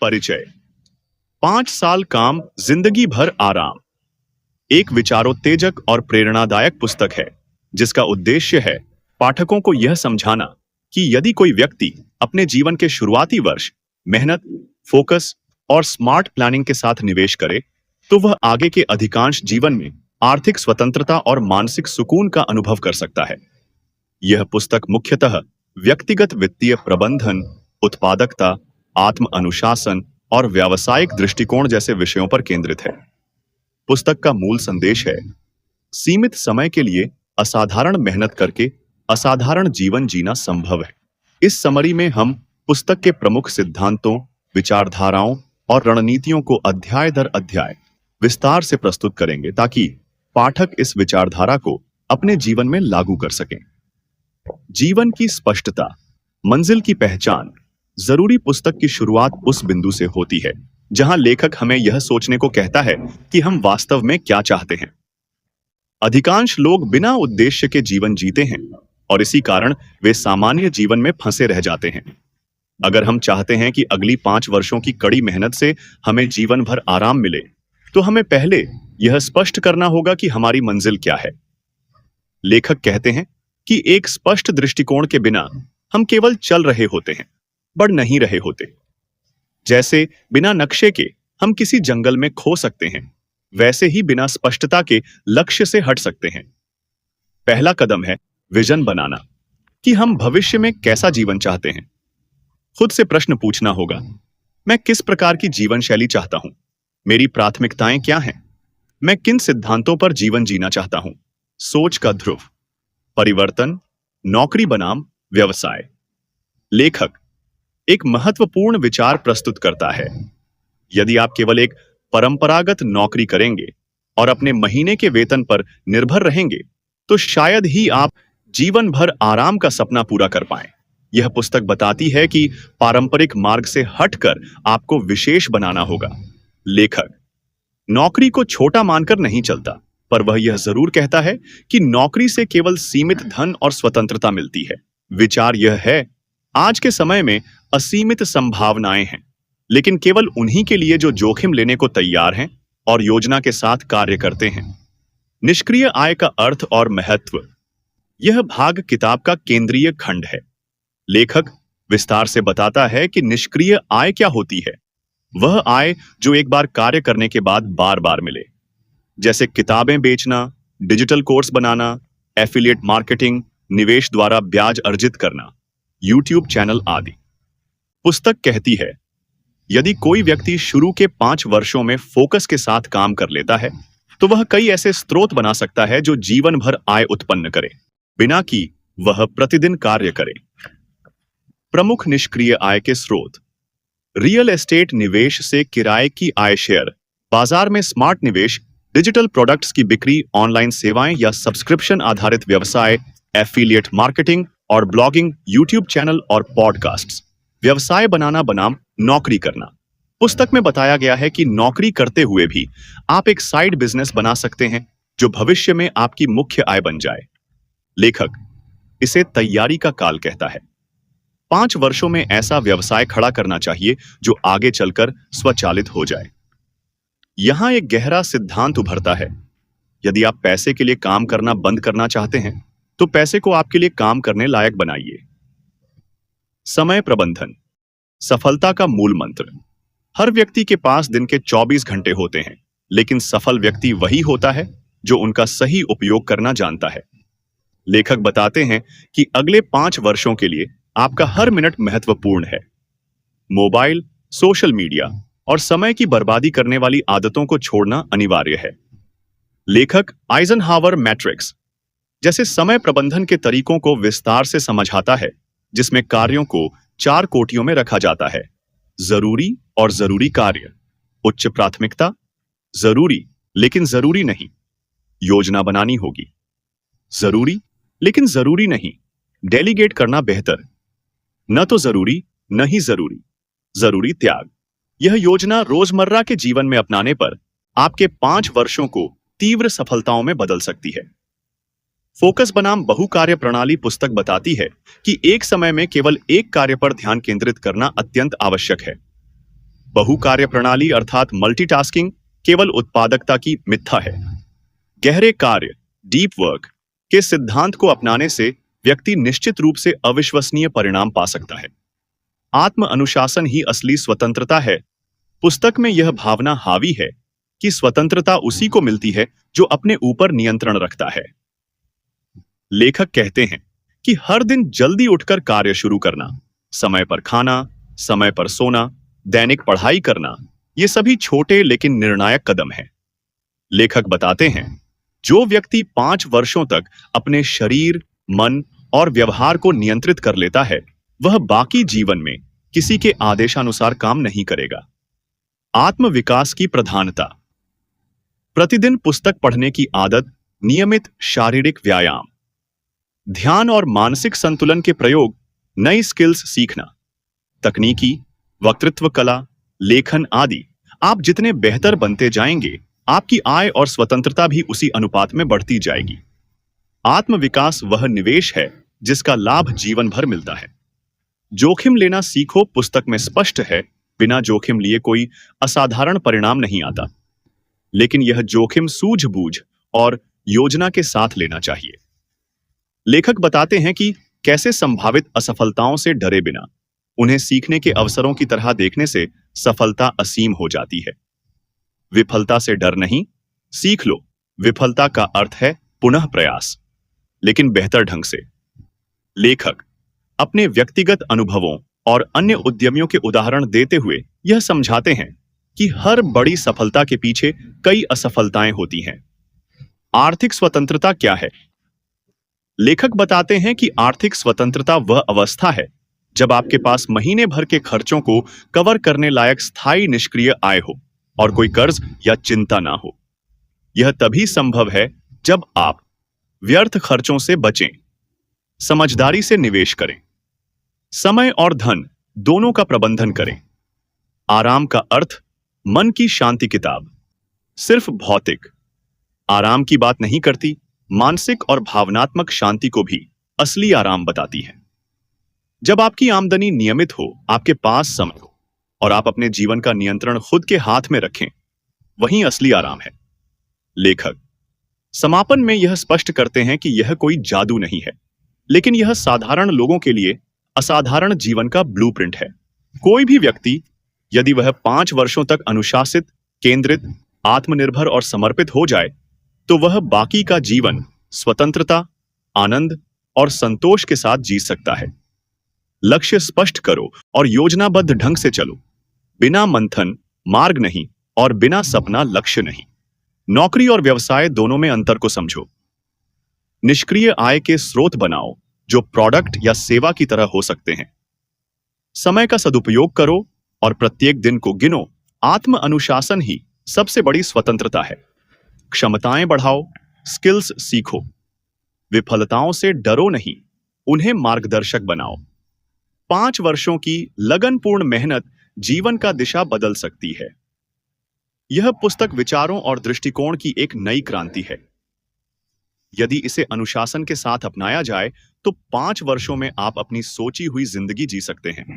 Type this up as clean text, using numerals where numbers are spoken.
परिचय। 5 साल काम, जिंदगी भर आराम एक विचारोत्तेजक और प्रेरणादायक पुस्तक है जिसका उद्देश्य है पाठकों को यह समझाना कि यदि कोई व्यक्ति अपने जीवन के शुरुआती वर्ष मेहनत, फोकस और स्मार्ट प्लानिंग के साथ निवेश करे तो वह आगे के अधिकांश जीवन में आर्थिक स्वतंत्रता और मानसिक सुकून का अनुभव कर सकता है। यह पुस्तक मुख्यतः व्यक्तिगत वित्तीय प्रबंधन, उत्पादकता, आत्म अनुशासन और व्यावसायिक दृष्टिकोण जैसे विषयों पर केंद्रित है। पुस्तक का मूल संदेश है, सीमित समय के लिए असाधारण मेहनत करके असाधारण जीवन जीना संभव है। इस समरी में हम पुस्तक के प्रमुख सिद्धांतों, विचारधाराओं और रणनीतियों को अध्याय दर अध्याय विस्तार से प्रस्तुत करेंगे ताकि पाठक इस विचारधारा को अपने जीवन में लागू कर सकें। जीवन की स्पष्टता, मंजिल की पहचान। जरूरी पुस्तक की शुरुआत उस बिंदु से होती है जहां लेखक हमें यह सोचने को कहता है कि हम वास्तव में क्या चाहते हैं। अधिकांश लोग बिना उद्देश्य के जीवन जीते हैं और इसी कारण वे सामान्य जीवन में फंसे रह जाते हैं। अगर हम चाहते हैं कि अगली 5 वर्षों की कड़ी मेहनत से हमें जीवन भर आराम मिले, तो हमें पहले यह स्पष्ट करना होगा कि हमारी मंजिल क्या है। लेखक कहते हैं कि एक स्पष्ट दृष्टिकोण के बिना हम केवल चल रहे होते हैं, बढ़ नहीं रहे होते। जैसे बिना नक्शे के हम किसी जंगल में खो सकते हैं, वैसे ही बिना स्पष्टता के लक्ष्य से हट सकते हैं। पहला कदम है विजन बनाना, कि हम भविष्य में कैसा जीवन चाहते हैं। खुद से प्रश्न पूछना होगा, मैं किस प्रकार की जीवन शैली चाहता हूं? मेरी प्राथमिकताएं क्या हैं? मैं किन सिद्धांतों पर जीवन जीना चाहता हूं? सोच का ध्रुव, परिवर्तन, नौकरी बनाम व्यवसाय। लेखक एक महत्वपूर्ण विचार प्रस्तुत करता है। यदि आप केवल एक परंपरागत नौकरी करेंगे और अपने महीने के वेतन पर निर्भर रहेंगे, तो शायद ही आप जीवन भर आराम का सपना पूरा कर पाएं। यह पुस्तक बताती है कि पारंपरिक मार्ग से हटकर आपको विशेष बनाना होगा। लेखक नौकरी को छोटा मानकर नहीं चलता, पर वह यह जरूर कहता है कि नौकरी से केवल सीमित धन और स्वतंत्रता मिलती है। विचार यह है, आज के समय में असीमित संभावनाएं हैं, लेकिन केवल उन्हीं के लिए जो जोखिम लेने को तैयार हैं और योजना के साथ कार्य करते हैं। निष्क्रिय आय का अर्थ और महत्व, यह भाग किताब का केंद्रीय खंड है। लेखक विस्तार से बताता है कि निष्क्रिय आय क्या होती है। वह आय जो एक बार कार्य करने के बाद बार बार मिले, जैसे किताबें बेचना, डिजिटल कोर्स बनाना, एफिलिएट मार्केटिंग, निवेश द्वारा ब्याज अर्जित करना, यूट्यूब चैनल आदि। पुस्तक कहती है, यदि कोई व्यक्ति शुरू के 5 वर्षों में फोकस के साथ काम कर लेता है, तो वह कई ऐसे स्रोत बना सकता है जो जीवन भर आय उत्पन्न करे, बिना कि वह प्रतिदिन कार्य करे। प्रमुख निष्क्रिय आय के स्रोत, रियल एस्टेट निवेश से किराए की आय, शेयर बाजार में स्मार्ट निवेश, डिजिटल प्रोडक्ट्स की बिक्री, ऑनलाइन सेवाएं या सब्सक्रिप्शन आधारित व्यवसाय, एफिलिएट मार्केटिंग और ब्लॉगिंग, यूट्यूब चैनल और पॉडकास्ट्स। व्यवसाय बनाना बनाम नौकरी करना। पुस्तक में बताया गया है कि नौकरी करते हुए भी आप एक साइड बिजनेस बना सकते हैं जो भविष्य में आपकी मुख्य आय बन जाए। लेखक इसे तैयारी का काल कहता है। 5 वर्षों में ऐसा व्यवसाय खड़ा करना चाहिए जो आगे चलकर स्वचालित हो जाए। यहां एक गहरा सिद्धांत उभरता है, यदि आप पैसे के लिए काम करना बंद करना चाहते हैं, तो पैसे को आपके लिए काम करने लायक बनाइए। समय प्रबंधन, सफलता का मूल मंत्र। हर व्यक्ति के पास दिन के 24 घंटे होते हैं, लेकिन सफल व्यक्ति वही होता है जो उनका सही उपयोग करना जानता है। लेखक बताते हैं कि अगले 5 वर्षों के लिए आपका हर मिनट महत्वपूर्ण है। मोबाइल, सोशल मीडिया और समय की बर्बादी करने वाली आदतों को छोड़ना अनिवार्य है। लेखक आइजनहावर मैट्रिक्स जैसे समय प्रबंधन के तरीकों को विस्तार से समझाता है, जिसमें कार्यों को 4 कोटियों में रखा जाता है। जरूरी और जरूरी कार्य, उच्च प्राथमिकता, जरूरी लेकिन जरूरी नहीं, योजना बनानी होगी, जरूरी लेकिन जरूरी नहीं, डेलीगेट करना बेहतर, न तो जरूरी न ही जरूरी, जरूरी त्याग। यह योजना रोजमर्रा के जीवन में अपनाने पर आपके 5 वर्षों को तीव्र सफलताओं में बदल सकती है। फोकस बनाम बहुकार्य प्रणाली पुस्तक बताती है कि एक समय में केवल एक कार्य पर ध्यान केंद्रित करना अत्यंत आवश्यक है। बहुकार्य प्रणाली अर्थात मल्टीटास्किंग केवल उत्पादकता की मिथ्या है। गहरे कार्य डीप वर्क के सिद्धांत को अपनाने से व्यक्ति निश्चित रूप से अविश्वसनीय परिणाम पा सकता है। आत्म अनुशासन ही असली स्वतंत्रता है। पुस्तक में यह भावना हावी है कि स्वतंत्रता उसी को मिलती है जो अपने ऊपर नियंत्रण रखता है। लेखक कहते हैं कि हर दिन जल्दी उठकर कार्य शुरू करना, समय पर खाना, समय पर सोना, दैनिक पढ़ाई करना, ये सभी छोटे लेकिन निर्णायक कदम हैं। लेखक बताते हैं, जो व्यक्ति 5 वर्षों तक अपने शरीर, मन और व्यवहार को नियंत्रित कर लेता है, वह बाकी जीवन में किसी के आदेशानुसार काम नहीं करेगा। आत्म विकास की प्रधानता। प्रतिदिन पुस्तक पढ़ने की आदत, नियमित शारीरिक व्यायाम, ध्यान और मानसिक संतुलन के प्रयोग, नई स्किल्स सीखना, तकनीकी, वक्तृत्व कला, लेखन आदि। आप जितने बेहतर बनते जाएंगे, आपकी आय और स्वतंत्रता भी उसी अनुपात में बढ़ती जाएगी। आत्म विकास वह निवेश है जिसका लाभ जीवन भर मिलता है। जोखिम लेना सीखो पुस्तक में स्पष्ट है, बिना जोखिम लिए कोई असाधारण परिणाम नहीं आता। लेकिन यह जोखिम सूझबूझ और योजना के साथ लेना चाहिए। लेखक बताते हैं कि कैसे संभावित असफलताओं से डरे बिना उन्हें सीखने के अवसरों की तरह देखने से सफलता असीम हो जाती है। विफलता से डर नहीं, सीख लो। विफलता का अर्थ है पुनः प्रयास, लेकिन बेहतर ढंग से। लेखक अपने व्यक्तिगत अनुभवों और अन्य उद्यमियों के उदाहरण देते हुए यह समझाते हैं कि हर बड़ी सफलता के पीछे कई असफलताएं होती हैं। आर्थिक स्वतंत्रता क्या है? लेखक बताते हैं कि आर्थिक स्वतंत्रता वह अवस्था है जब आपके पास महीने भर के खर्चों को कवर करने लायक स्थायी निष्क्रिय आय हो और कोई कर्ज या चिंता ना हो। यह तभी संभव है जब आप व्यर्थ खर्चों से बचें, समझदारी से निवेश करें, समय और धन दोनों का प्रबंधन करें। आराम का अर्थ मन की शांति किताब सिर्फ भौतिक आराम की बात नहीं करती, मानसिक और भावनात्मक शांति को भी असली आराम बताती है। जब आपकी आमदनी नियमित हो, आपके पास समय हो और आप अपने जीवन का नियंत्रण खुद के हाथ में रखें, वहीं असली आराम है। लेखक समापन में यह स्पष्ट करते हैं कि यह कोई जादू नहीं है, लेकिन यह साधारण लोगों के लिए असाधारण जीवन का ब्लूप्रिंट है। कोई भी व्यक्ति यदि वह 5 वर्षों तक अनुशासित, केंद्रित, आत्मनिर्भर और समर्पित हो जाए, तो वह बाकी का जीवन स्वतंत्रता, आनंद और संतोष के साथ जी सकता है। लक्ष्य स्पष्ट करो और योजनाबद्ध ढंग से चलो। बिना मंथन मार्ग नहीं और बिना सपना लक्ष्य नहीं। नौकरी और व्यवसाय दोनों में अंतर को समझो। निष्क्रिय आय के स्रोत बनाओ जो प्रोडक्ट या सेवा की तरह हो सकते हैं। समय का सदुपयोग करो और प्रत्येक दिन को गिनो। आत्म अनुशासन ही सबसे बड़ी स्वतंत्रता है। क्षमताएं बढ़ाओ, स्किल्स सीखो। विफलताओं से डरो नहीं, उन्हें मार्गदर्शक बनाओ। 5 वर्षों की लगनपूर्ण मेहनत जीवन का दिशा बदल सकती है। यह पुस्तक विचारों और दृष्टिकोण की एक नई क्रांति है। यदि इसे अनुशासन के साथ अपनाया जाए, तो 5 वर्षों में आप अपनी सोची हुई जिंदगी जी सकते हैं।